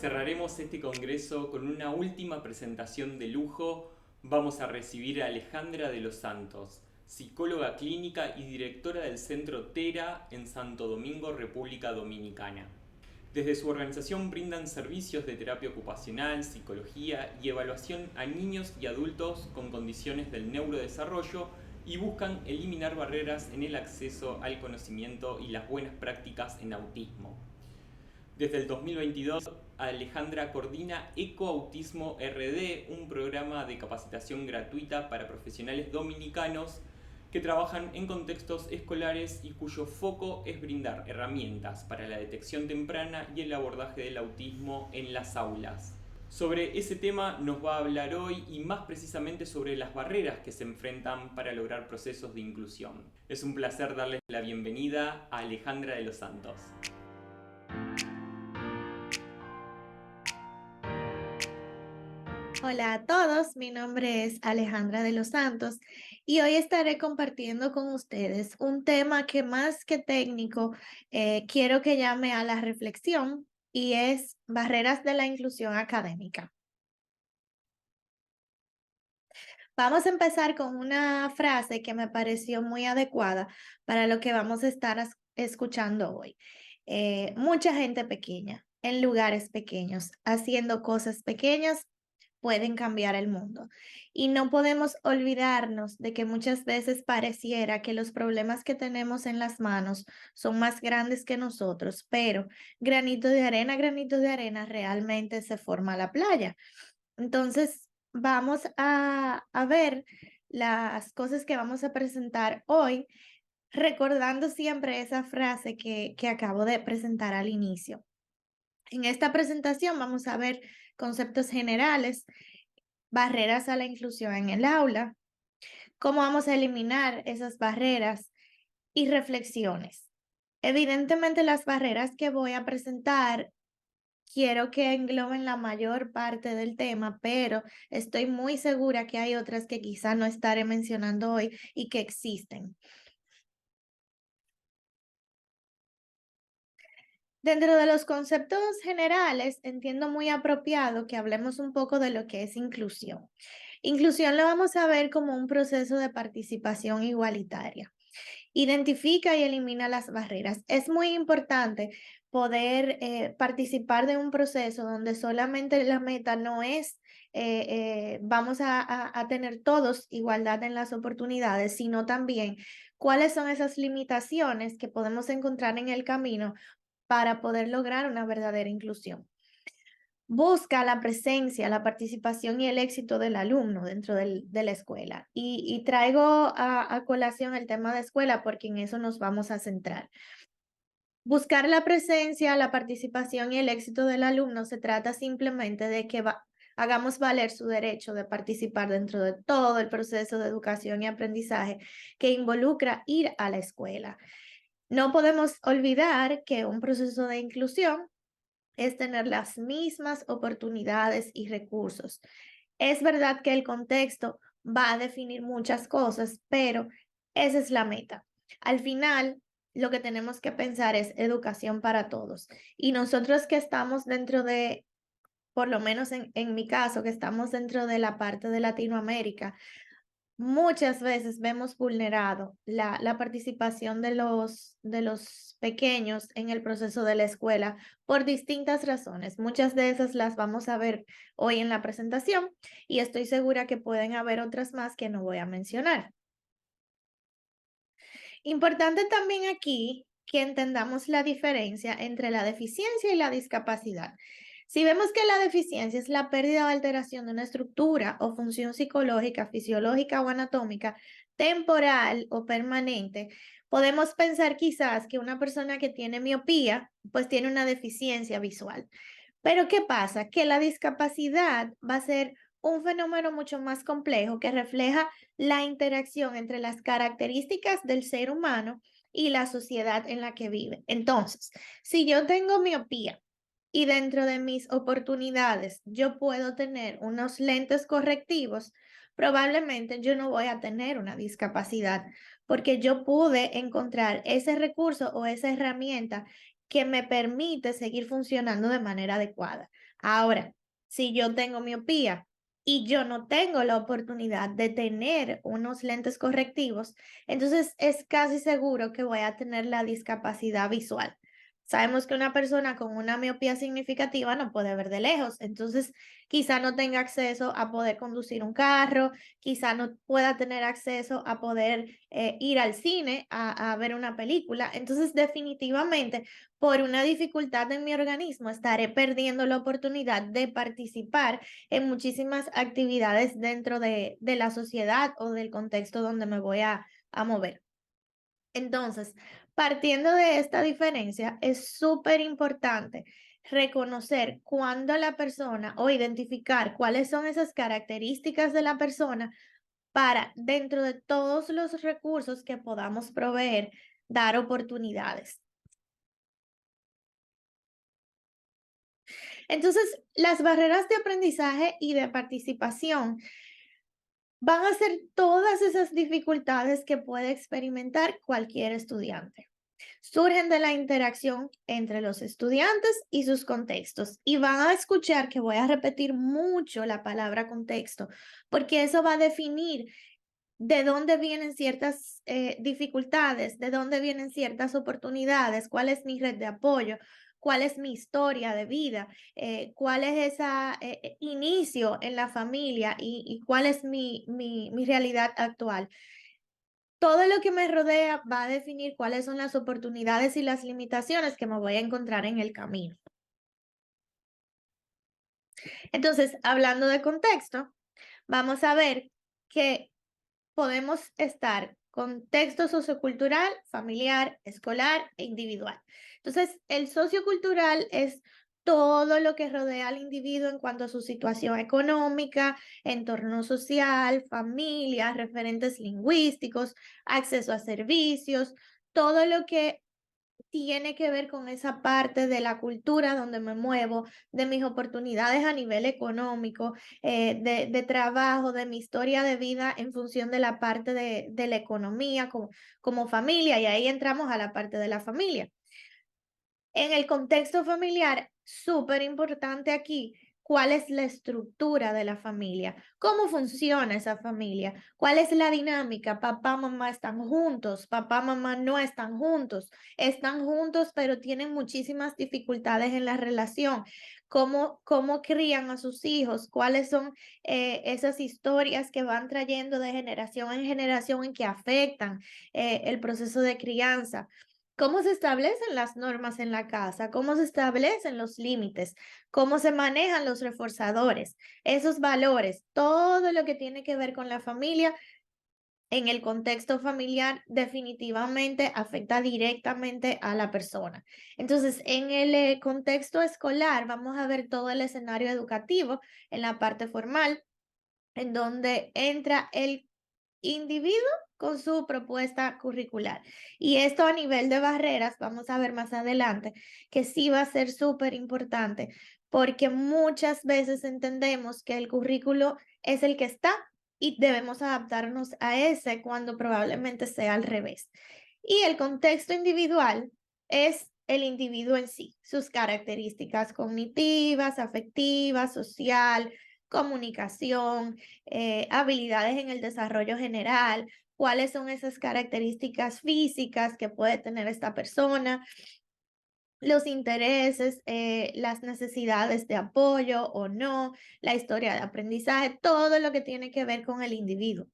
cerraremos este congreso con una última presentación de lujo. Vamos a recibir a Alejandra de los Santos, psicóloga clínica y directora del Centro TERA en Santo Domingo, República Dominicana. Desde su organización brindan servicios de terapia ocupacional, psicología y evaluación a niños y adultos con condiciones del neurodesarrollo y buscan eliminar barreras en el acceso al conocimiento y las buenas prácticas en autismo. Desde el 2022, Alejandra coordina Ecoautismo RD, un programa de capacitación gratuita para profesionales dominicanos que trabajan en contextos escolares y cuyo foco es brindar herramientas para la detección temprana y el abordaje del autismo en las aulas. Sobre ese tema nos va a hablar hoy y más precisamente sobre las barreras que se enfrentan para lograr procesos de inclusión. Es un placer darles la bienvenida a Alejandra de los Santos. Hola a todos, mi nombre es Alejandra de los Santos y hoy estaré compartiendo con ustedes un tema que más que técnico quiero que llame a la reflexión y es barreras de la inclusión académica. Vamos a empezar con una frase que me pareció muy adecuada para lo que vamos a estar escuchando hoy. Mucha gente pequeña en lugares pequeños, haciendo cosas pequeñas pueden cambiar el mundo. Y no podemos olvidarnos de que muchas veces pareciera que los problemas que tenemos en las manos son más grandes que nosotros, pero granito de arena, realmente se forma la playa. Entonces, vamos a ver las cosas que vamos a presentar hoy, recordando siempre esa frase que acabo de presentar al inicio. En esta presentación vamos a ver conceptos generales, barreras a la inclusión en el aula, cómo vamos a eliminar esas barreras y reflexiones. Evidentemente, las barreras que voy a presentar quiero que engloben la mayor parte del tema, pero estoy muy segura que hay otras que quizá no estaré mencionando hoy y que existen. Dentro de los conceptos generales, entiendo muy apropiado que hablemos un poco de lo que es inclusión. Inclusión lo vamos a ver como un proceso de participación igualitaria. Identifica y elimina las barreras. Es muy importante poder participar de un proceso donde solamente la meta no es vamos a tener todos igualdad en las oportunidades, sino también cuáles son esas limitaciones que podemos encontrar en el camino para poder lograr una verdadera inclusión. Busca la presencia, la participación y el éxito del alumno dentro de la escuela. Y traigo a colación el tema de escuela porque en eso nos vamos a centrar. Buscar la presencia, la participación y el éxito del alumno se trata simplemente de que hagamos valer su derecho de participar dentro de todo el proceso de educación y aprendizaje que involucra ir a la escuela. No podemos olvidar que un proceso de inclusión es tener las mismas oportunidades y recursos. Es verdad que el contexto va a definir muchas cosas, pero esa es la meta. Al final, lo que tenemos que pensar es educación para todos. Y nosotros que estamos dentro de, por lo menos en mi caso, que estamos dentro de la parte de Latinoamérica, muchas veces vemos vulnerado la participación de los pequeños en el proceso de la escuela por distintas razones. Muchas de esas las vamos a ver hoy en la presentación y estoy segura que pueden haber otras más que no voy a mencionar. Importante también aquí que entendamos la diferencia entre la deficiencia y la discapacidad. Si vemos que la deficiencia es la pérdida o alteración de una estructura o función psicológica, fisiológica o anatómica, temporal o permanente, podemos pensar quizás que una persona que tiene miopía, pues tiene una deficiencia visual. Pero ¿qué pasa? Que la discapacidad va a ser un fenómeno mucho más complejo que refleja la interacción entre las características del ser humano y la sociedad en la que vive. Entonces, si yo tengo miopía y dentro de mis oportunidades yo puedo tener unos lentes correctivos, probablemente yo no voy a tener una discapacidad porque yo pude encontrar ese recurso o esa herramienta que me permite seguir funcionando de manera adecuada. Ahora, si yo tengo miopía y yo no tengo la oportunidad de tener unos lentes correctivos, entonces es casi seguro que voy a tener la discapacidad visual. Sabemos que una persona con una miopía significativa no puede ver de lejos, entonces quizá no tenga acceso a poder conducir un carro, quizá no pueda tener acceso a poder ir al cine a ver una película. Entonces, definitivamente, por una dificultad en mi organismo, estaré perdiendo la oportunidad de participar en muchísimas actividades dentro de la sociedad o del contexto donde me voy a mover. Entonces, partiendo de esta diferencia, es súper importante reconocer cuándo la persona o identificar cuáles son esas características de la persona para, dentro de todos los recursos que podamos proveer, dar oportunidades. Entonces, las barreras de aprendizaje y de participación van a ser todas esas dificultades que puede experimentar cualquier estudiante. Surgen de la interacción entre los estudiantes y sus contextos. Y van a escuchar que voy a repetir mucho la palabra contexto, porque eso va a definir de dónde vienen ciertas dificultades, de dónde vienen ciertas oportunidades, cuál es mi red de apoyo, cuál es mi historia de vida, cuál es ese inicio en la familia y cuál es mi realidad actual. Todo lo que me rodea va a definir cuáles son las oportunidades y las limitaciones que me voy a encontrar en el camino. Entonces, hablando de contexto, vamos a ver que podemos estar contexto sociocultural, familiar, escolar e individual. Entonces, el sociocultural es todo lo que rodea al individuo en cuanto a su situación económica, entorno social, familia, referentes lingüísticos, acceso a servicios, todo lo que tiene que ver con esa parte de la cultura donde me muevo, de mis oportunidades a nivel económico, de trabajo, de mi historia de vida en función de la parte de la economía como familia, y ahí entramos a la parte de la familia. En el contexto familiar, súper importante aquí, cuál es la estructura de la familia, cómo funciona esa familia, cuál es la dinámica, papá, mamá están juntos, papá, mamá no están juntos, pero tienen muchísimas dificultades en la relación, cómo crían a sus hijos, cuáles son esas historias que van trayendo de generación en generación y que afectan el proceso de crianza. ¿Cómo se establecen las normas en la casa? ¿Cómo se establecen los límites? ¿Cómo se manejan los reforzadores? Esos valores, todo lo que tiene que ver con la familia en el contexto familiar definitivamente afecta directamente a la persona. Entonces, en el contexto escolar vamos a ver todo el escenario educativo en la parte formal, en donde entra el individuo con su propuesta curricular. Y esto a nivel de barreras, vamos a ver más adelante, que sí va a ser súper importante, porque muchas veces entendemos que el currículo es el que está y debemos adaptarnos a ese cuando probablemente sea al revés. Y el contexto individual es el individuo en sí, sus características cognitivas, afectivas, social, comunicación, habilidades en el desarrollo general, cuáles son esas características físicas que puede tener esta persona, los intereses, las necesidades de apoyo o no, la historia de aprendizaje, todo lo que tiene que ver con el individuo.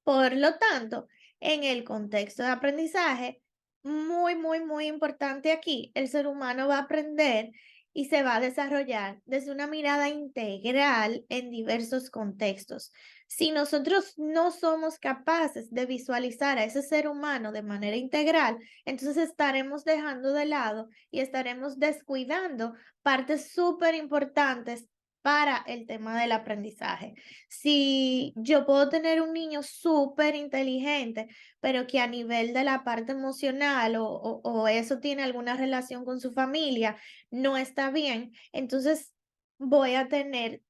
Por lo tanto, en el contexto de aprendizaje, muy importante aquí, el ser humano va a aprender y se va a desarrollar desde una mirada integral en diversos contextos. Si nosotros no somos capaces de visualizar a ese ser humano de manera integral, entonces estaremos dejando de lado y estaremos descuidando partes súper importantes para el tema del aprendizaje. Si yo puedo tener un niño súper inteligente, pero que a nivel de la parte emocional o eso tiene alguna relación con su familia, no está bien, entonces voy a tener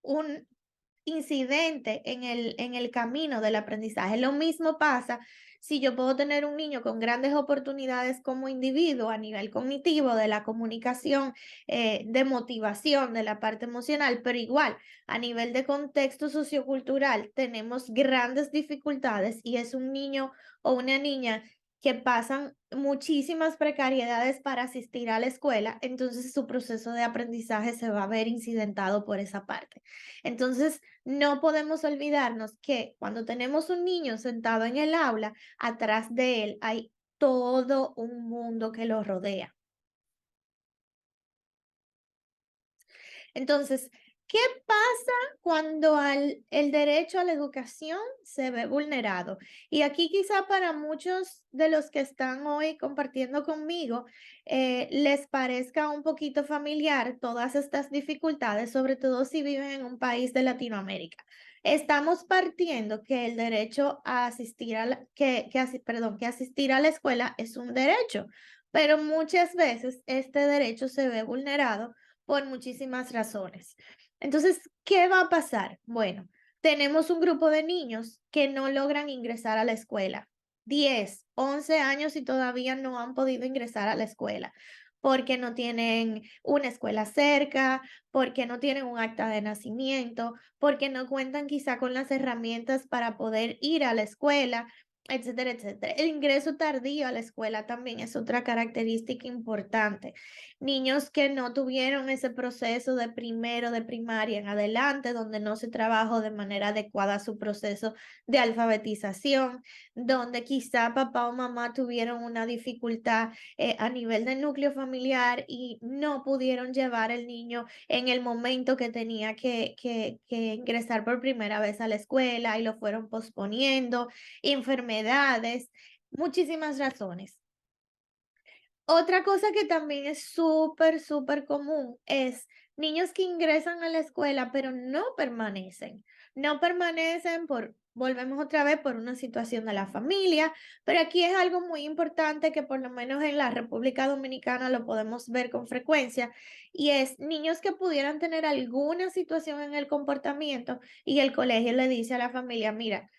un incidente en el camino del aprendizaje. Lo mismo pasa si yo puedo tener un niño con grandes oportunidades como individuo a nivel cognitivo, de la comunicación, de motivación, de la parte emocional, pero igual a nivel de contexto sociocultural tenemos grandes dificultades y es un niño o una niña que pasan muchísimas precariedades para asistir a la escuela, entonces su proceso de aprendizaje se va a ver incidentado por esa parte. Entonces, no podemos olvidarnos que cuando tenemos un niño sentado en el aula, atrás de él hay todo un mundo que lo rodea. Entonces, ¿qué pasa cuando el derecho a la educación se ve vulnerado? Y aquí quizá para muchos de los que están hoy compartiendo conmigo, les parezca un poquito familiar todas estas dificultades, sobre todo si viven en un país de Latinoamérica. Estamos partiendo que el derecho a asistir a perdón, que asistir a la escuela es un derecho, pero muchas veces este derecho se ve vulnerado por muchísimas razones. Entonces, ¿qué va a pasar? Bueno, tenemos un grupo de niños que no logran ingresar a la escuela. 10, 11 años y todavía no han podido ingresar a la escuela porque no tienen una escuela cerca, porque no tienen un acta de nacimiento, porque no cuentan quizá con las herramientas para poder ir a la escuela, etcétera, etcétera. El ingreso tardío a la escuela también es otra característica importante. Niños que no tuvieron ese proceso de primero de primaria en adelante, donde no se trabajó de manera adecuada su proceso de alfabetización, donde quizá papá o mamá tuvieron una dificultad a nivel del núcleo familiar y no pudieron llevar el niño en el momento que tenía que ingresar por primera vez a la escuela y lo fueron posponiendo, enfermedades, muchísimas razones. Otra cosa que también es súper, súper común es niños que ingresan a la escuela, pero no permanecen. No permanecen volvemos otra vez, por una situación de la familia, pero aquí es algo muy importante que por lo menos en la República Dominicana lo podemos ver con frecuencia, y es niños que pudieran tener alguna situación en el comportamiento y el colegio le dice a la familia, mira,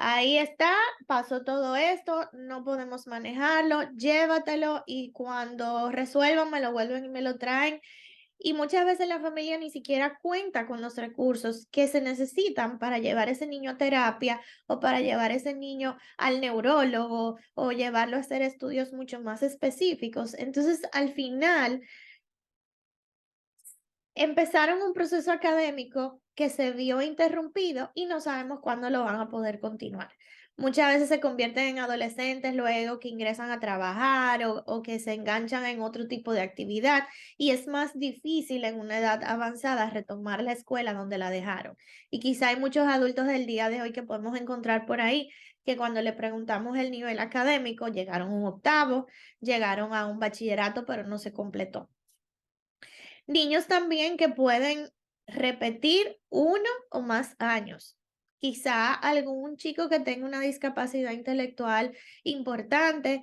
ahí está, pasó todo esto, no podemos manejarlo, llévatelo y cuando resuelvan me lo vuelven y me lo traen. Y muchas veces la familia ni siquiera cuenta con los recursos que se necesitan para llevar ese niño a terapia o para llevar ese niño al neurólogo o llevarlo a hacer estudios mucho más específicos. Entonces, al final, empezaron un proceso académico que se vio interrumpido y no sabemos cuándo lo van a poder continuar. Muchas veces se convierten en adolescentes luego que ingresan a trabajar o que se enganchan en otro tipo de actividad y es más difícil en una edad avanzada retomar la escuela donde la dejaron. Y quizá hay muchos adultos del día de hoy que podemos encontrar por ahí que cuando le preguntamos el nivel académico llegaron a un octavo, llegaron a un bachillerato, pero no se completó. Niños también que pueden repetir uno o más años. Quizá algún chico que tenga una discapacidad intelectual importante,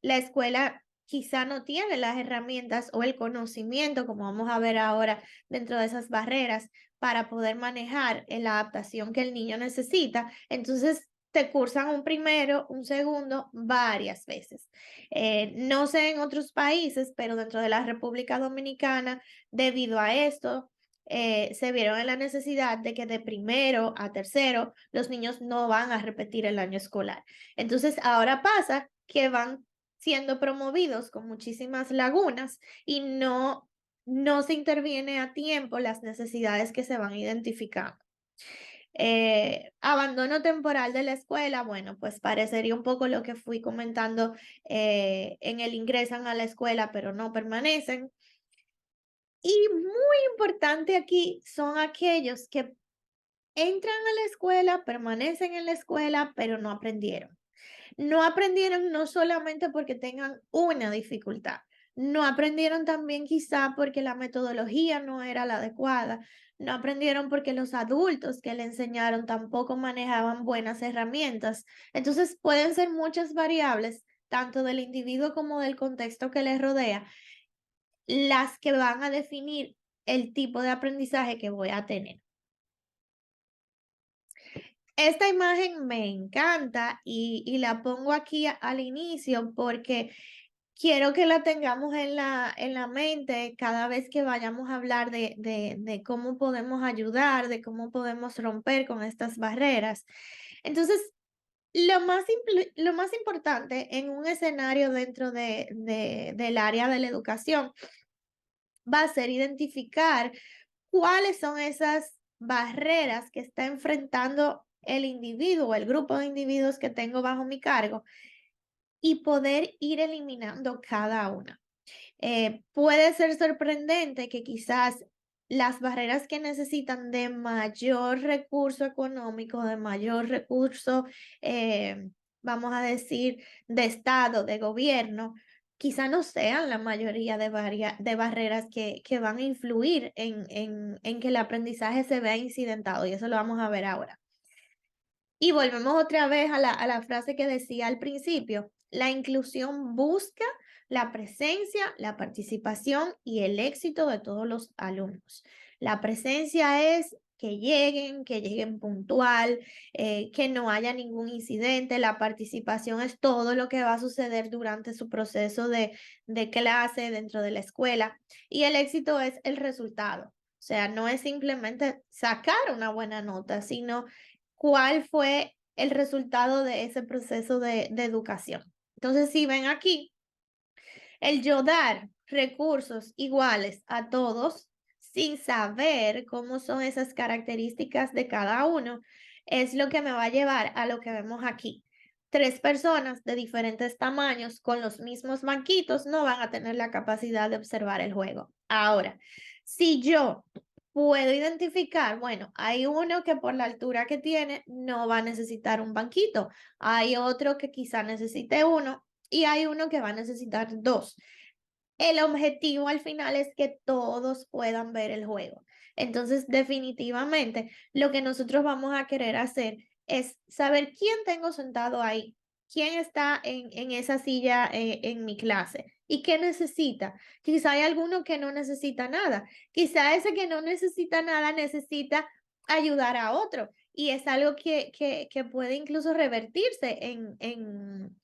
la escuela quizá no tiene las herramientas o el conocimiento, como vamos a ver ahora dentro de esas barreras, para poder manejar la adaptación que el niño necesita. Entonces, te cursan un primero, un segundo, varias veces. No sé en otros países, pero dentro de la República Dominicana, debido a esto, se vieron en la necesidad de que de primero a tercero los niños no van a repetir el año escolar. Entonces, ahora pasa que van siendo promovidos con muchísimas lagunas y no se interviene a tiempo las necesidades que se van identificando. Abandono temporal de la escuela, bueno, pues parecería un poco lo que fui comentando en el ingresan a la escuela, pero no permanecen. Y muy importante aquí son aquellos que entran a la escuela, permanecen en la escuela, pero no aprendieron. No aprendieron no solamente porque tengan una dificultad, no aprendieron también quizá porque la metodología no era la adecuada, no aprendieron porque los adultos que le enseñaron tampoco manejaban buenas herramientas. Entonces pueden ser muchas variables, tanto del individuo como del contexto que les rodea, las que van a definir el tipo de aprendizaje que voy a tener. Esta imagen me encanta y la pongo aquí al inicio porque quiero que la tengamos en la mente cada vez que vayamos a hablar de cómo podemos ayudar, de cómo podemos romper con estas barreras. Entonces, lo más importante en un escenario dentro del área de la educación va a ser identificar cuáles son esas barreras que está enfrentando el individuo, el grupo de individuos que tengo bajo mi cargo y poder ir eliminando cada una. Puede ser sorprendente que quizás las barreras que necesitan de mayor recurso económico, de mayor recurso, eh, vamos a decir, de Estado, de gobierno, quizá no sean la mayoría de barreras que van a influir en que el aprendizaje se vea incidentado, y eso lo vamos a ver ahora. Y volvemos otra vez a la frase que decía al principio, la inclusión busca la presencia, la participación y el éxito de todos los alumnos. La presencia es que lleguen puntual, que no haya ningún incidente. La participación es todo lo que va a suceder durante su proceso de clase dentro de la escuela. Y el éxito es el resultado. O sea, no es simplemente sacar una buena nota, sino cuál fue el resultado de ese proceso de educación. Entonces, si ven aquí, el yo dar recursos iguales a todos sin saber cómo son esas características de cada uno, es lo que me va a llevar a lo que vemos aquí. Tres personas de diferentes tamaños con los mismos banquitos no van a tener la capacidad de observar el juego. Ahora, si yo puedo identificar, bueno, hay uno que por la altura que tiene no va a necesitar un banquito, hay otro que quizá necesite uno y hay uno que va a necesitar dos. El objetivo al final es que todos puedan ver el juego. Entonces, definitivamente, lo que nosotros vamos a querer hacer es saber quién tengo sentado ahí, quién está en esa silla en mi clase y qué necesita. Quizá hay alguno que no necesita nada. Quizá ese que no necesita nada necesita ayudar a otro. Y es algo que puede incluso revertirse en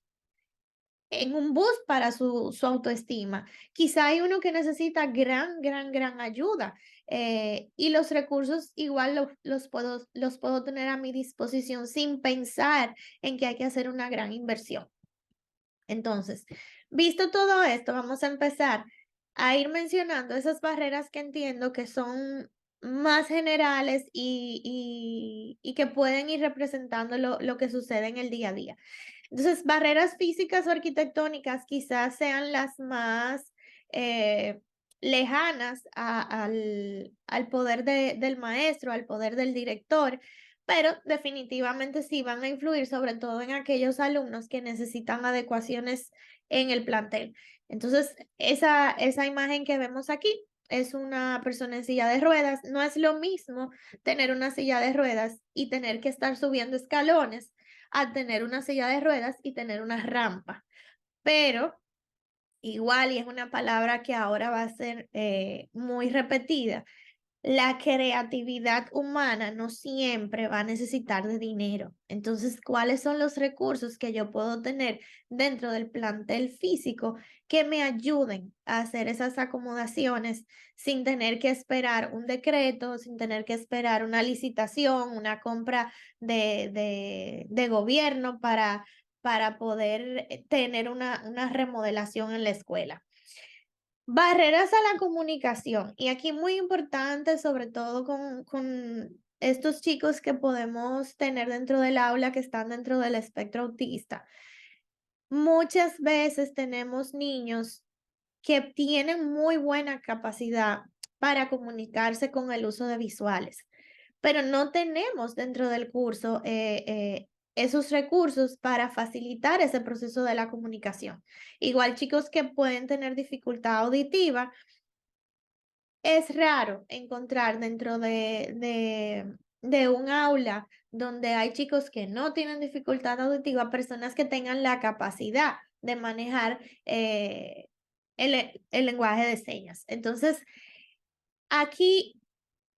un boost para su autoestima. Quizá hay uno que necesita gran ayuda y los recursos igual los puedo tener a mi disposición sin pensar en que hay que hacer una gran inversión. Entonces, visto todo esto, vamos a empezar a ir mencionando esas barreras que entiendo que son más generales y que pueden ir representando lo que sucede en el día a día. Entonces, barreras físicas o arquitectónicas quizás sean las más eh, lejanas al poder del maestro, al poder del director, pero definitivamente sí van a influir sobre todo en aquellos alumnos que necesitan adecuaciones en el plantel. Entonces, esa imagen que vemos aquí es una persona en silla de ruedas. No es lo mismo tener una silla de ruedas y tener que estar subiendo escalones a tener una silla de ruedas y tener una rampa. Pero igual, y es una palabra que ahora va a ser muy repetida, la creatividad humana no siempre va a necesitar de dinero. Entonces, ¿cuáles son los recursos que yo puedo tener dentro del plantel físico que me ayuden a hacer esas acomodaciones sin tener que esperar un decreto, sin tener que esperar una licitación, una compra de gobierno para poder tener una remodelación en la escuela? Barreras a la comunicación. Y aquí muy importante, sobre todo con estos chicos que podemos tener dentro del aula que están dentro del espectro autista. Muchas veces tenemos niños que tienen muy buena capacidad para comunicarse con el uso de visuales, pero no tenemos dentro del curso esos recursos para facilitar ese proceso de la comunicación. Igual chicos que pueden tener dificultad auditiva, es raro encontrar dentro de un aula donde hay chicos que no tienen dificultad auditiva, personas que tengan la capacidad de manejar el lenguaje de señas. Entonces, aquí,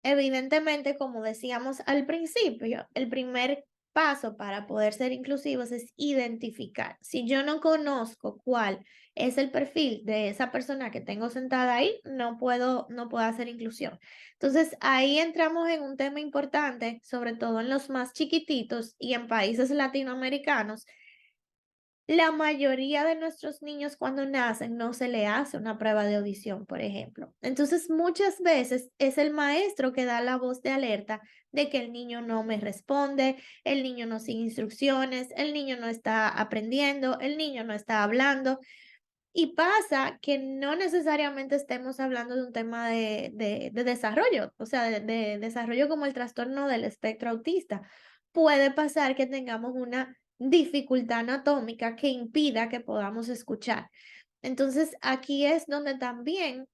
evidentemente, como decíamos al principio, el primer paso para poder ser inclusivos es identificar. Si yo no conozco cuál es el perfil de esa persona que tengo sentada ahí, no puedo hacer inclusión. Entonces, ahí entramos en un tema importante, sobre todo en los más chiquititos y en países latinoamericanos. La mayoría de nuestros niños cuando nacen no se le hace una prueba de audición, por ejemplo. Entonces, muchas veces es el maestro que da la voz de alerta de que el niño no me responde, el niño no sigue instrucciones, el niño no está aprendiendo, el niño no está hablando. Y pasa que no necesariamente estemos hablando de un tema de desarrollo, o sea, de desarrollo como el trastorno del espectro autista. Puede pasar que tengamos una dificultad anatómica que impida que podamos escuchar. Entonces, aquí es donde también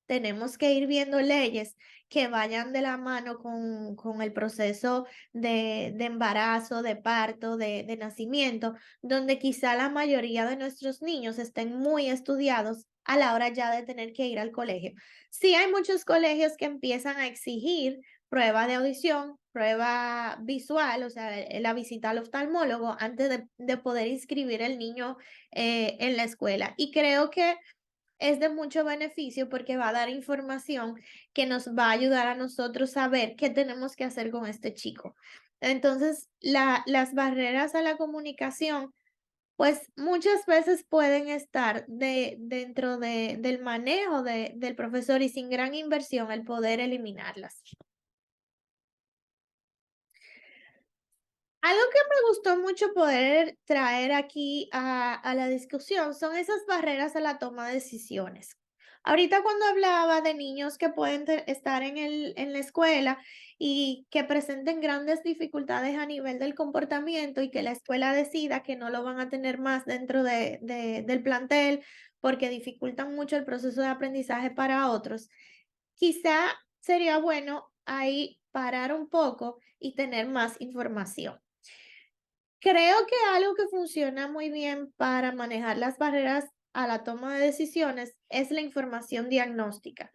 tenemos que ir viendo leyes que vayan de la mano con el proceso de embarazo, de parto, de nacimiento, donde quizá la mayoría de nuestros niños estén muy estudiados a la hora ya de tener que ir al colegio. Sí hay muchos colegios que empiezan a exigir prueba de audición, prueba visual, o sea, la visita al oftalmólogo antes de poder inscribir el niño en la escuela. Y creo que es de mucho beneficio porque va a dar información que nos va a ayudar a nosotros a ver qué tenemos que hacer con este chico. Entonces, las barreras a la comunicación, pues muchas veces pueden estar dentro del manejo del profesor y sin gran inversión el poder eliminarlas. Algo que me gustó mucho poder traer aquí a la discusión son esas barreras a la toma de decisiones. Ahorita cuando hablaba de niños que pueden estar en la escuela y que presenten grandes dificultades a nivel del comportamiento y que la escuela decida que no lo van a tener más dentro del plantel porque dificultan mucho el proceso de aprendizaje para otros, quizá sería bueno ahí parar un poco y tener más información. Creo que algo que funciona muy bien para manejar las barreras a la toma de decisiones es la información diagnóstica.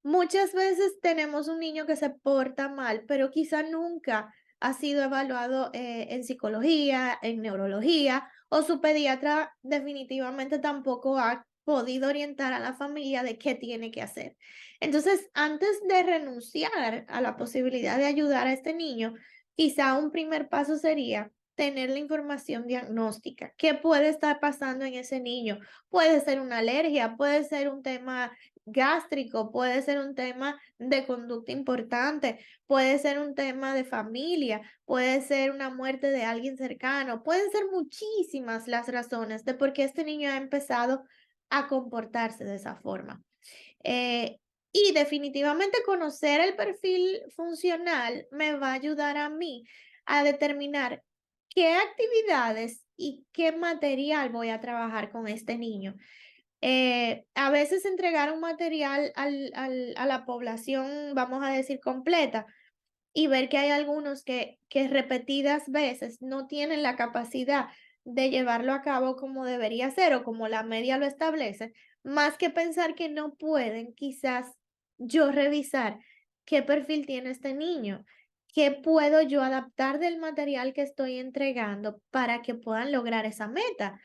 Muchas veces tenemos un niño que se porta mal, pero quizá nunca ha sido evaluado en psicología, en neurología, o su pediatra definitivamente tampoco ha podido orientar a la familia de qué tiene que hacer. Entonces, antes de renunciar a la posibilidad de ayudar a este niño, quizá un primer paso sería tener la información diagnóstica. ¿Qué puede estar pasando en ese niño? Puede ser una alergia, puede ser un tema gástrico, puede ser un tema de conducta importante, puede ser un tema de familia, puede ser una muerte de alguien cercano, pueden ser muchísimas las razones de por qué este niño ha empezado a comportarse de esa forma. Eh, y definitivamente conocer el perfil funcional me va a ayudar a mí a determinar qué actividades y qué material voy a trabajar con este niño. A veces entregar un material a la población, vamos a decir, completa, y ver que hay algunos que repetidas veces no tienen la capacidad de llevarlo a cabo como debería ser o como la media lo establece, más que pensar que no pueden, quizás yo revisar qué perfil tiene este niño, qué puedo yo adaptar del material que estoy entregando para que puedan lograr esa meta.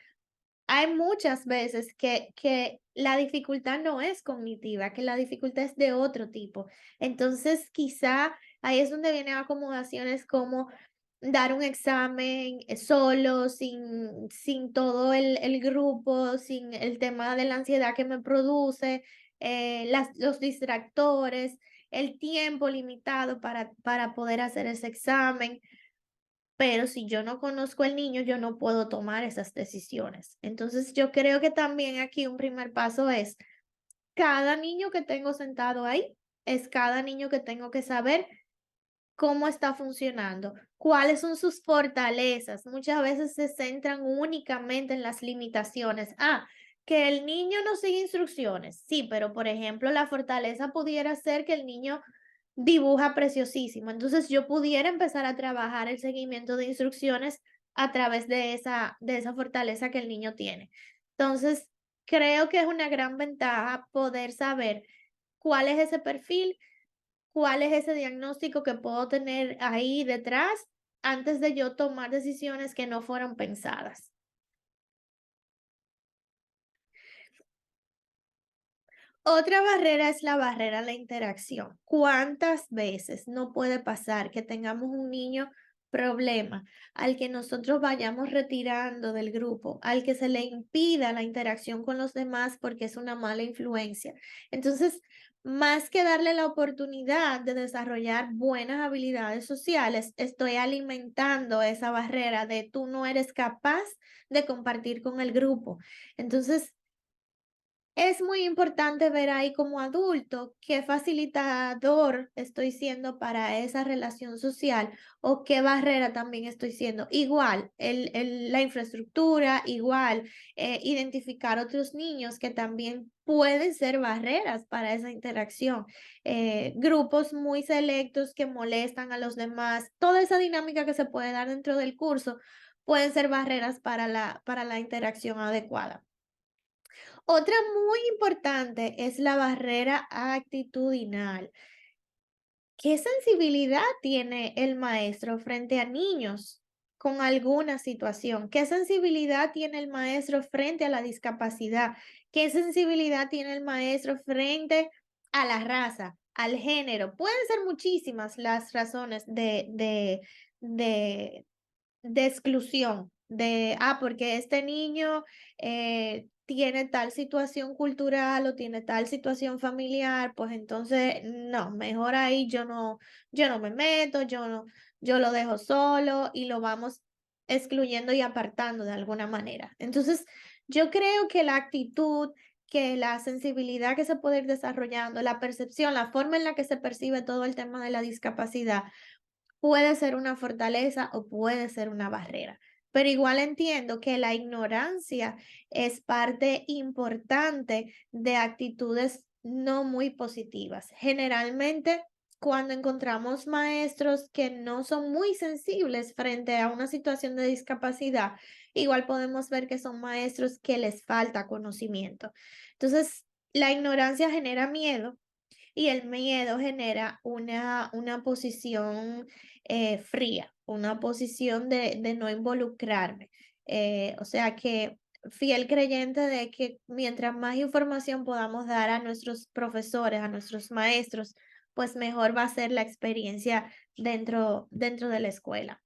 Hay muchas veces que la dificultad no es cognitiva, que la dificultad es de otro tipo. Entonces, quizá ahí es donde vienen acomodaciones como dar un examen solo, sin todo el grupo, sin el tema de la ansiedad que me produce, los distractores, el tiempo limitado para poder hacer ese examen. Pero si yo no conozco al niño, yo no puedo tomar esas decisiones. Entonces, yo creo que también aquí un primer paso es cada niño que tengo sentado ahí, es cada niño que tengo que saber cómo está funcionando, cuáles son sus fortalezas. Muchas veces se centran únicamente en las limitaciones. Que el niño no sigue instrucciones. Sí, pero por ejemplo, la fortaleza pudiera ser que el niño dibuja preciosísimo. Entonces yo pudiera empezar a trabajar el seguimiento de instrucciones a través de esa fortaleza que el niño tiene. Entonces, creo que es una gran ventaja poder saber cuál es ese perfil, cuál es ese diagnóstico que puedo tener ahí detrás antes de yo tomar decisiones que no fueron pensadas. Otra barrera es la barrera a la interacción. ¿Cuántas veces no puede pasar que tengamos un niño problema al que nosotros vayamos retirando del grupo, al que se le impida la interacción con los demás porque es una mala influencia? Entonces, más que darle la oportunidad de desarrollar buenas habilidades sociales, estoy alimentando esa barrera de tú no eres capaz de compartir con el grupo. Entonces, es muy importante ver ahí como adulto qué facilitador estoy siendo para esa relación social o qué barrera también estoy siendo. Igual, la infraestructura, igual, identificar otros niños que también pueden ser barreras para esa interacción. Grupos muy selectos que molestan a los demás, toda esa dinámica que se puede dar dentro del curso pueden ser barreras para la interacción adecuada. Otra muy importante es la barrera actitudinal. ¿Qué sensibilidad tiene el maestro frente a niños con alguna situación? ¿Qué sensibilidad tiene el maestro frente a la discapacidad? ¿Qué sensibilidad tiene el maestro frente a la raza, al género? Pueden ser muchísimas las razones de, de exclusión, porque este niño tiene tal situación cultural o tiene tal situación familiar, pues entonces no, mejor ahí yo no me meto, yo lo dejo solo y lo vamos excluyendo y apartando de alguna manera. Entonces, yo creo que la actitud, que la sensibilidad que se puede ir desarrollando, la percepción, la forma en la que se percibe todo el tema de la discapacidad, puede ser una fortaleza o puede ser una barrera. Pero igual entiendo que la ignorancia es parte importante de actitudes no muy positivas. Generalmente, cuando encontramos maestros que no son muy sensibles frente a una situación de discapacidad, igual podemos ver que son maestros que les falta conocimiento. Entonces, la ignorancia genera miedo y el miedo genera una posición fría, una posición de no involucrarme. O sea que fiel creyente de que mientras más información podamos dar a nuestros profesores, a nuestros maestros, pues mejor va a ser la experiencia dentro de la escuela.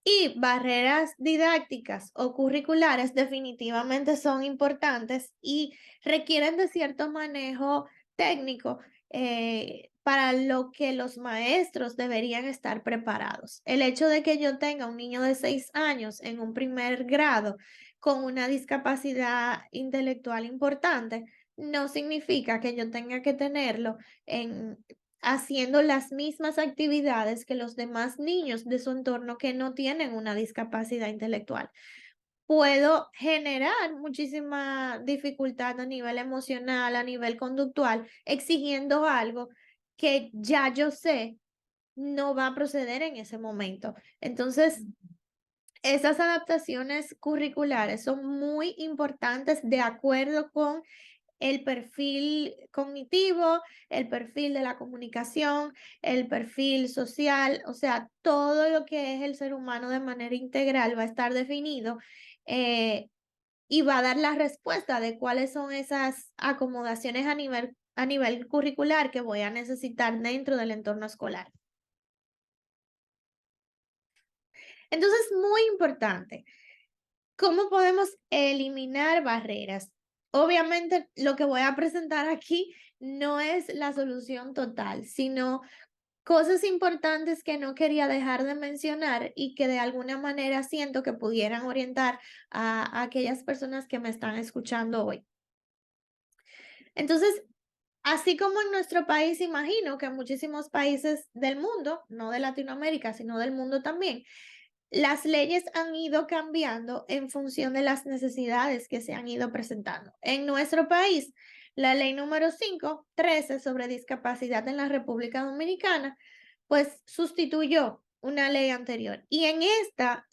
Y barreras didácticas o curriculares definitivamente son importantes y requieren de cierto manejo técnico para lo que los maestros deberían estar preparados. El hecho de que yo tenga un niño de 6 años en un primer grado con una discapacidad intelectual importante no significa que yo tenga que tenerlo en haciendo las mismas actividades que los demás niños de su entorno que no tienen una discapacidad intelectual. Puedo generar muchísima dificultad a nivel emocional, a nivel conductual, exigiendo algo que ya yo sé no va a proceder en ese momento. Entonces, esas adaptaciones curriculares son muy importantes de acuerdo con el perfil cognitivo, el perfil de la comunicación, el perfil social, o sea, todo lo que es el ser humano de manera integral va a estar definido eh, y va a dar la respuesta de cuáles son esas acomodaciones a nivel curricular que voy a necesitar dentro del entorno escolar. Entonces, muy importante. ¿Cómo podemos eliminar barreras? Obviamente, lo que voy a presentar aquí no es la solución total, sino cosas importantes que no quería dejar de mencionar y que de alguna manera siento que pudieran orientar a aquellas personas que me están escuchando hoy. Entonces, así como en nuestro país, imagino que en muchísimos países del mundo, no de Latinoamérica, sino del mundo también, las leyes han ido cambiando en función de las necesidades que se han ido presentando. En nuestro país, la ley número 513 sobre discapacidad en la República Dominicana, pues sustituyó una ley anterior. Y en esta,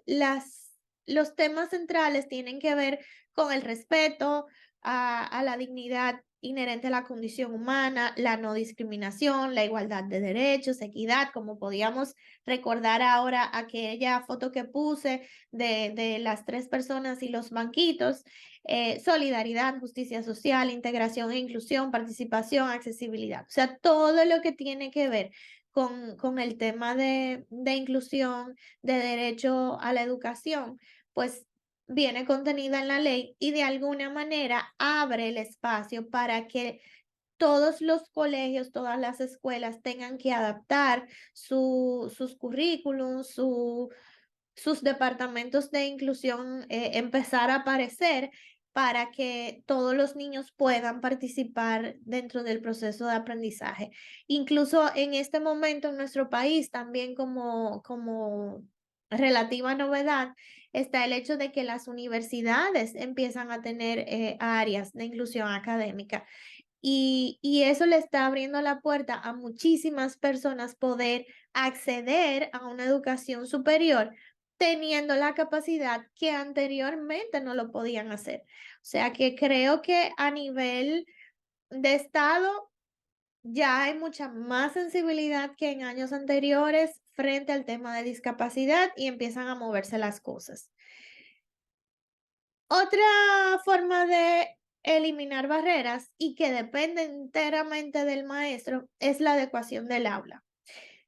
los temas centrales tienen que ver con el respeto a la dignidad inherente a la condición humana, la no discriminación, la igualdad de derechos, equidad, como podíamos recordar ahora aquella foto que puse de las 3 personas y los banquitos, solidaridad, justicia social, integración e inclusión, participación, accesibilidad. O sea, todo lo que tiene que ver con el tema de inclusión, de derecho a la educación, pues viene contenida en la ley y de alguna manera abre el espacio para que todos los colegios, todas las escuelas tengan que adaptar sus currículums, sus departamentos de inclusión, empezar a aparecer para que todos los niños puedan participar dentro del proceso de aprendizaje. Incluso en este momento en nuestro país, también como relativa novedad, está el hecho de que las universidades empiezan a tener áreas de inclusión académica. Y eso le está abriendo la puerta a muchísimas personas poder acceder a una educación superior teniendo la capacidad que anteriormente no lo podían hacer. O sea que creo que a nivel de Estado ya hay mucha más sensibilidad que en años anteriores frente al tema de discapacidad y empiezan a moverse las cosas. Otra forma de eliminar barreras y que depende enteramente del maestro es la adecuación del aula.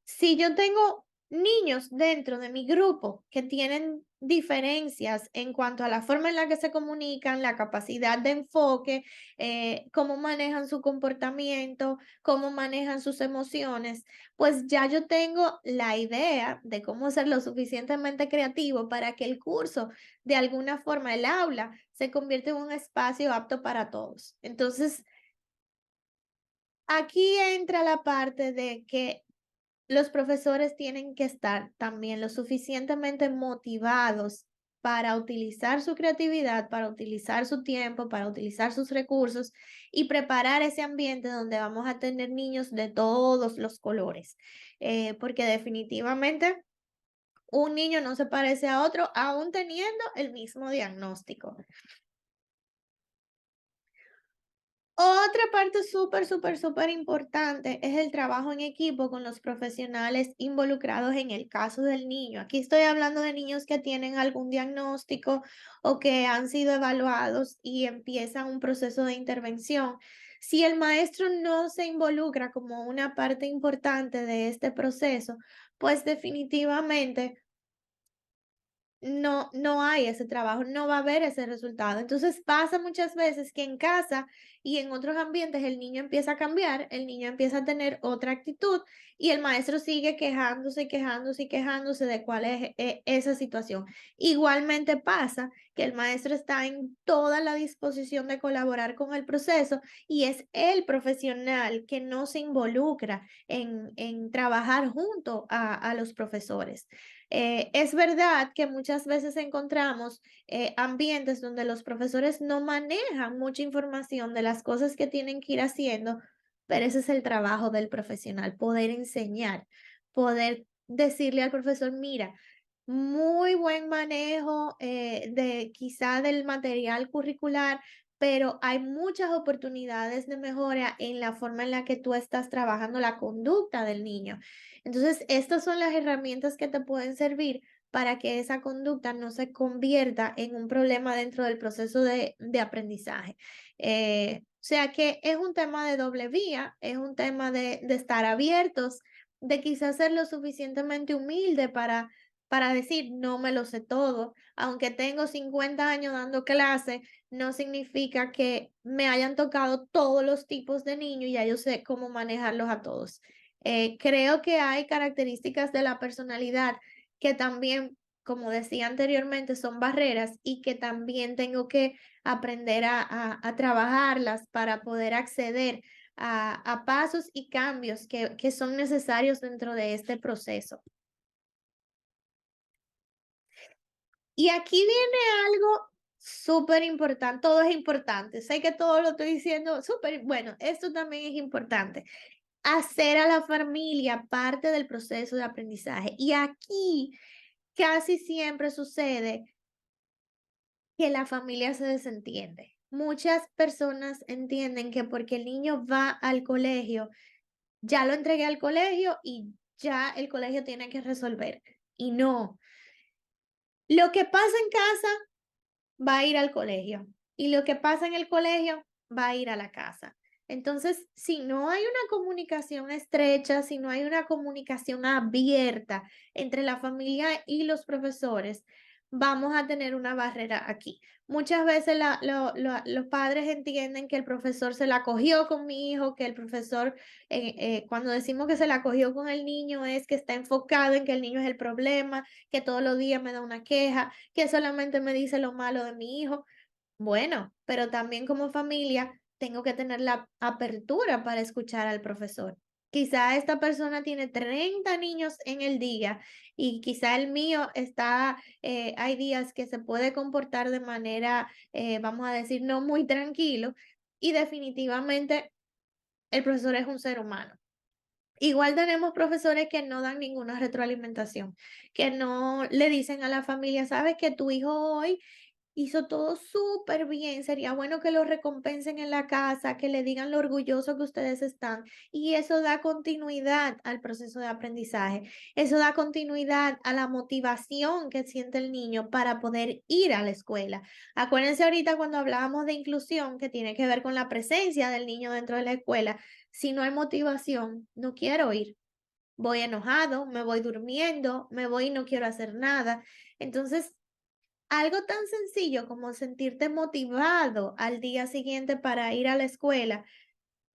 Si yo tengo niños dentro de mi grupo que tienen diferencias en cuanto a la forma en la que se comunican, la capacidad de enfoque, cómo manejan su comportamiento, cómo manejan sus emociones, pues ya yo tengo la idea de cómo ser lo suficientemente creativo para que el curso, de alguna forma, el aula, se convierta en un espacio apto para todos. Entonces, aquí entra la parte de que los profesores tienen que estar también lo suficientemente motivados para utilizar su creatividad, para utilizar su tiempo, para utilizar sus recursos y preparar ese ambiente donde vamos a tener niños de todos los colores. Porque definitivamente un niño no se parece a otro, aún teniendo el mismo diagnóstico. Otra parte súper importante es el trabajo en equipo con los profesionales involucrados en el caso del niño. Aquí estoy hablando de niños que tienen algún diagnóstico o que han sido evaluados y empiezan un proceso de intervención. Si el maestro no se involucra como una parte importante de este proceso, pues definitivamente no hay ese trabajo, no va a haber ese resultado. Entonces pasa muchas veces que en casa y en otros ambientes el niño empieza a cambiar, el niño empieza a tener otra actitud y el maestro sigue quejándose, quejándose y quejándose de cuál es esa situación. Igualmente pasa que el maestro está en toda la disposición de colaborar con el proceso y es el profesional que no se involucra en trabajar junto a los profesores. Es verdad que muchas veces encontramos ambientes donde los profesores no manejan mucha información de las cosas que tienen que ir haciendo, pero ese es el trabajo del profesional, poder enseñar, poder decirle al profesor, mira, muy buen manejo de quizá del material curricular, pero hay muchas oportunidades de mejora en la forma en la que tú estás trabajando la conducta del niño. Entonces, estas son las herramientas que te pueden servir para que esa conducta no se convierta en un problema dentro del proceso de aprendizaje. O sea que es un tema de doble vía, es un tema de estar abiertos, de quizás ser lo suficientemente humilde para decir, no me lo sé todo, aunque tengo 50 años dando clase, no significa que me hayan tocado todos los tipos de niños y ya yo sé cómo manejarlos a todos. Creo que hay características de la personalidad que también, como decía anteriormente, son barreras y que también tengo que aprender a trabajarlas para poder acceder a pasos y cambios que son necesarios dentro de este proceso. Y aquí viene algo súper importante, todo es importante, sé que todo lo estoy diciendo súper, bueno, esto también es importante, hacer a la familia parte del proceso de aprendizaje. Y aquí casi siempre sucede que la familia se desentiende. Muchas personas entienden que porque el niño va al colegio, ya lo entregué al colegio y ya el colegio tiene que resolver. Y no, lo que pasa en casa va a ir al colegio y lo que pasa en el colegio va a ir a la casa. Entonces, si no hay una comunicación estrecha, si no hay una comunicación abierta entre la familia y los profesores, vamos a tener una barrera aquí. Muchas veces los padres entienden que el profesor se la cogió con mi hijo, que el profesor, cuando decimos que se la cogió con el niño, es que está enfocado en que el niño es el problema, que todos los días me da una queja, que solamente me dice lo malo de mi hijo. Bueno, pero también como familia tengo que tener la apertura para escuchar al profesor. Quizá esta persona tiene 30 niños en el día y quizá el mío está, hay días que se puede comportar de manera, vamos a decir, no muy tranquilo y definitivamente el profesor es un ser humano. Igual tenemos profesores que no dan ninguna retroalimentación, que no le dicen a la familia, sabes que tu hijo hoy hizo todo súper bien, sería bueno que lo recompensen en la casa, que le digan lo orgulloso que ustedes están. Y eso da continuidad al proceso de aprendizaje, eso da continuidad a la motivación que siente el niño para poder ir a la escuela. Acuérdense ahorita cuando hablábamos de inclusión, que tiene que ver con la presencia del niño dentro de la escuela. Si no hay motivación, no quiero ir. Voy enojado, me voy durmiendo, me voy y no quiero hacer nada. Entonces, algo tan sencillo como sentirte motivado al día siguiente para ir a la escuela,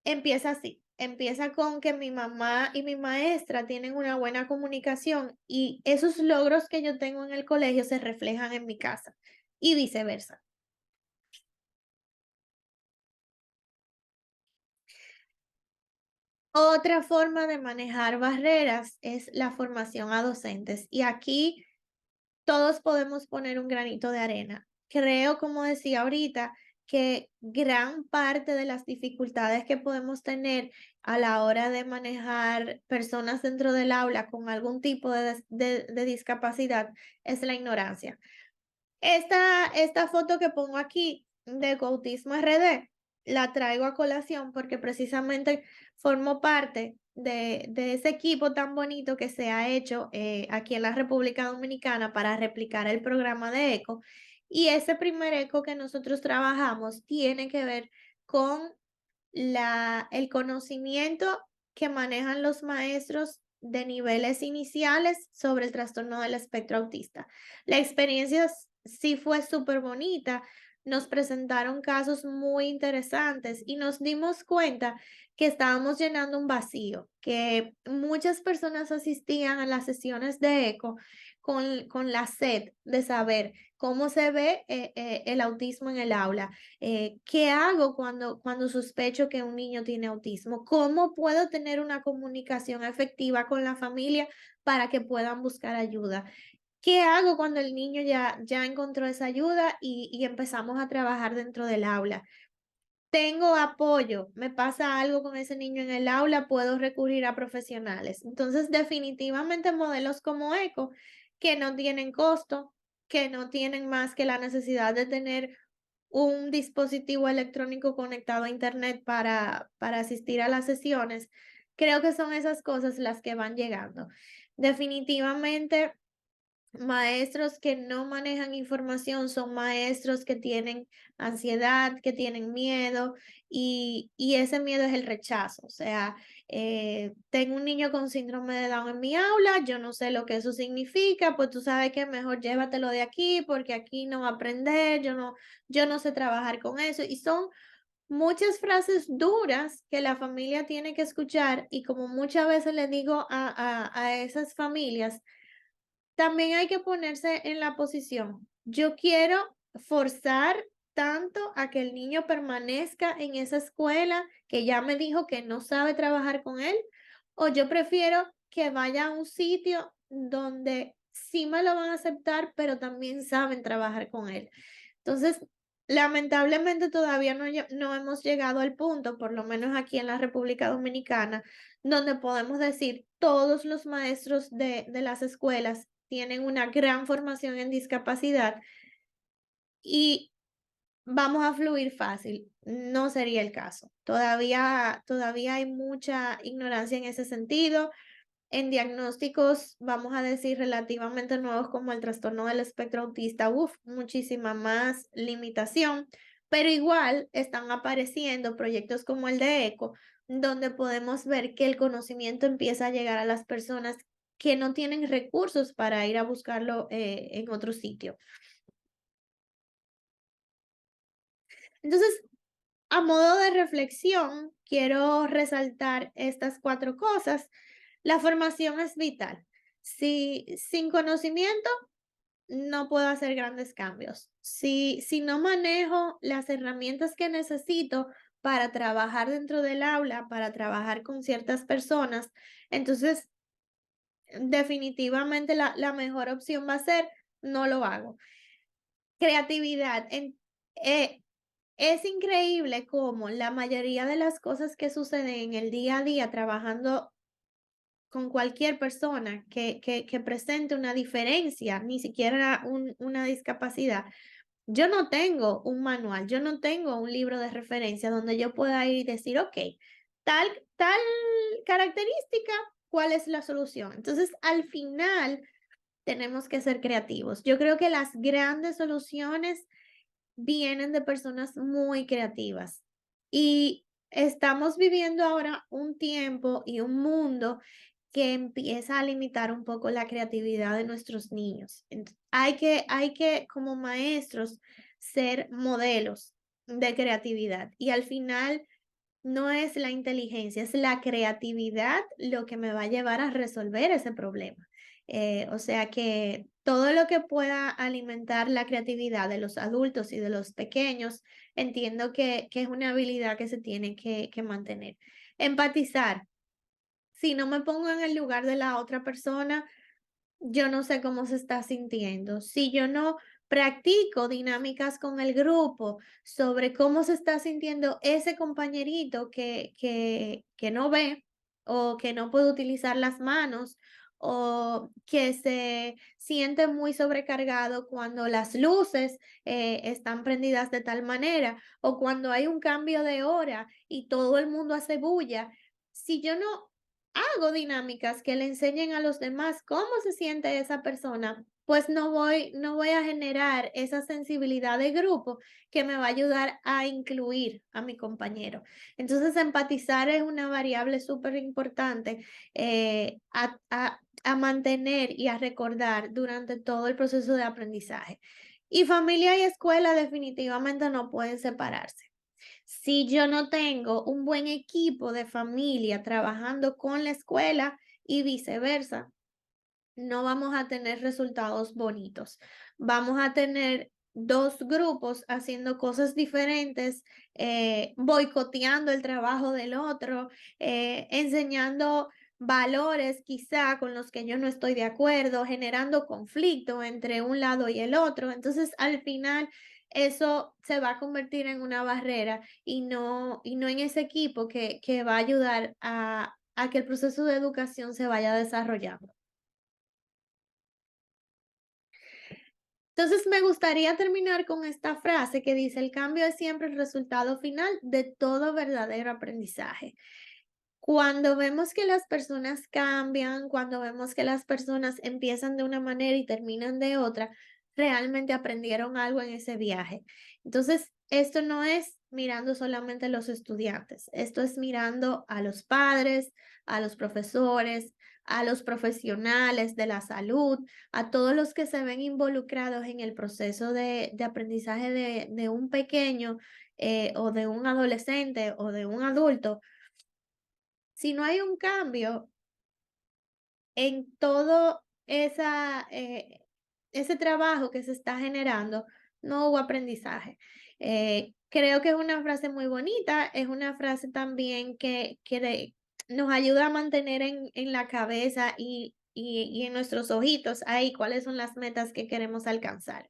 empieza así. Empieza con que mi mamá y mi maestra tienen una buena comunicación y esos logros que yo tengo en el colegio se reflejan en mi casa y viceversa. Otra forma de manejar barreras es la formación a docentes y aquí todos podemos poner un granito de arena. Creo, como decía ahorita, que gran parte de las dificultades que podemos tener a la hora de manejar personas dentro del aula con algún tipo de discapacidad es la ignorancia. Esta foto que pongo aquí de Autismo RD la traigo a colación porque precisamente formo parte de ese equipo tan bonito que se ha hecho aquí en la República Dominicana para replicar el programa de ECO. Y ese primer ECO que nosotros trabajamos tiene que ver con el conocimiento que manejan los maestros de niveles iniciales sobre el trastorno del espectro autista. La experiencia sí fue súper bonita. Nos presentaron casos muy interesantes y nos dimos cuenta que estábamos llenando un vacío, que muchas personas asistían a las sesiones de eco con la sed de saber cómo se ve el autismo en el aula. ¿Qué hago cuando sospecho que un niño tiene autismo? ¿Cómo puedo tener una comunicación efectiva con la familia para que puedan buscar ayuda? ¿Qué hago cuando el niño ya encontró esa ayuda y empezamos a trabajar dentro del aula? Tengo apoyo, me pasa algo con ese niño en el aula, puedo recurrir a profesionales. Entonces, definitivamente modelos como ECO, que no tienen costo, que no tienen más que la necesidad de tener un dispositivo electrónico conectado a internet para asistir a las sesiones, creo que son esas cosas las que van llegando. Definitivamente maestros que no manejan información son maestros que tienen ansiedad, que tienen miedo y ese miedo es el rechazo. O sea, tengo un niño con síndrome de Down en mi aula, yo no sé lo que eso significa, pues tú sabes que mejor llévatelo de aquí porque aquí no va a aprender, yo no sé trabajar con eso. Y son muchas frases duras que la familia tiene que escuchar y como muchas veces le digo a esas familias, también hay que ponerse en la posición. Yo quiero forzar tanto a que el niño permanezca en esa escuela que ya me dijo que no sabe trabajar con él, o yo prefiero que vaya a un sitio donde sí me lo van a aceptar, pero también saben trabajar con él. Entonces, lamentablemente todavía no hemos llegado al punto, por lo menos aquí en la República Dominicana, donde podemos decir todos los maestros de las escuelas tienen una gran formación en discapacidad y vamos a fluir fácil. No sería el caso. Todavía hay mucha ignorancia en ese sentido. En diagnósticos, vamos a decir, relativamente nuevos como el trastorno del espectro autista, muchísima más limitación, pero igual están apareciendo proyectos como el de ECO, donde podemos ver que el conocimiento empieza a llegar a las personas que no tienen recursos para ir a buscarlo en otro sitio. Entonces, a modo de reflexión, quiero resaltar estas cuatro cosas. La formación es vital. Si sin conocimiento no puedo hacer grandes cambios. Si no manejo las herramientas que necesito para trabajar dentro del aula, para trabajar con ciertas personas, entonces definitivamente la mejor opción va a ser no lo hago. Creatividad. Eh, es increíble cómo la mayoría de las cosas que suceden en el día a día trabajando con cualquier persona que presente una diferencia, ni siquiera una discapacidad. Yo no tengo un manual, yo no tengo un libro de referencia donde yo pueda ir y decir, ok, tal característica, ¿cuál es la solución? Entonces, al final, tenemos que ser creativos. Yo creo que las grandes soluciones vienen de personas muy creativas. Y estamos viviendo ahora un tiempo y un mundo que empieza a limitar un poco la creatividad de nuestros niños. Hay que, como maestros, ser modelos de creatividad. Y al final no es la inteligencia, es la creatividad lo que me va a llevar a resolver ese problema. O sea que todo lo que pueda alimentar la creatividad de los adultos y de los pequeños, entiendo que es una habilidad que se tiene que mantener. Empatizar. Si no me pongo en el lugar de la otra persona, yo no sé cómo se está sintiendo. Si yo no practico dinámicas con el grupo sobre cómo se está sintiendo ese compañerito que no ve o que no puede utilizar las manos o que se siente muy sobrecargado cuando las luces están prendidas de tal manera o cuando hay un cambio de hora y todo el mundo hace bulla. Si yo no hago dinámicas que le enseñen a los demás cómo se siente esa persona, pues no voy a generar esa sensibilidad de grupo que me va a ayudar a incluir a mi compañero. Entonces, empatizar es una variable súper importante a mantener y a recordar durante todo el proceso de aprendizaje. Y familia y escuela definitivamente no pueden separarse. Si yo no tengo un buen equipo de familia trabajando con la escuela y viceversa, no vamos a tener resultados bonitos. Vamos a tener dos grupos haciendo cosas diferentes, boicoteando el trabajo del otro, enseñando valores quizá con los que yo no estoy de acuerdo, generando conflicto entre un lado y el otro. Entonces, al final, eso se va a convertir en una barrera y no en ese equipo que va a ayudar a que el proceso de educación se vaya desarrollando. Entonces, me gustaría terminar con esta frase que dice, el cambio es siempre el resultado final de todo verdadero aprendizaje. Cuando vemos que las personas cambian, cuando vemos que las personas empiezan de una manera y terminan de otra, realmente aprendieron algo en ese viaje. Entonces, esto no es mirando solamente a los estudiantes, esto es mirando a los padres, a los profesores, a los profesionales de la salud, a todos los que se ven involucrados en el proceso de aprendizaje de un pequeño o de un adolescente o de un adulto. Si no hay un cambio en todo ese trabajo que se está generando, no hubo aprendizaje. Creo que es una frase muy bonita, es una frase también que nos ayuda a mantener en la cabeza y en nuestros ojitos ahí cuáles son las metas que queremos alcanzar.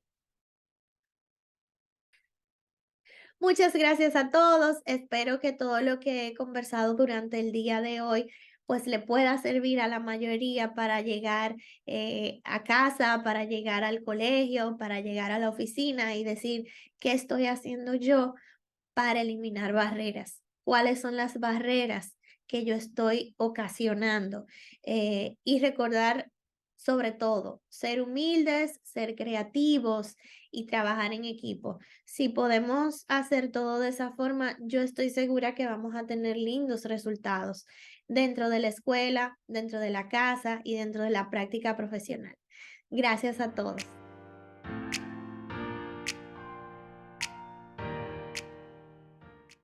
Muchas gracias a todos. Espero que todo lo que he conversado durante el día de hoy pues le pueda servir a la mayoría para llegar a casa, para llegar al colegio, para llegar a la oficina y decir, ¿qué estoy haciendo yo para eliminar barreras? ¿Cuáles son las barreras que yo estoy ocasionando? Y recordar, sobre todo, ser humildes, ser creativos y trabajar en equipo. Si podemos hacer todo de esa forma, yo estoy segura que vamos a tener lindos resultados dentro de la escuela, dentro de la casa y dentro de la práctica profesional. Gracias a todos.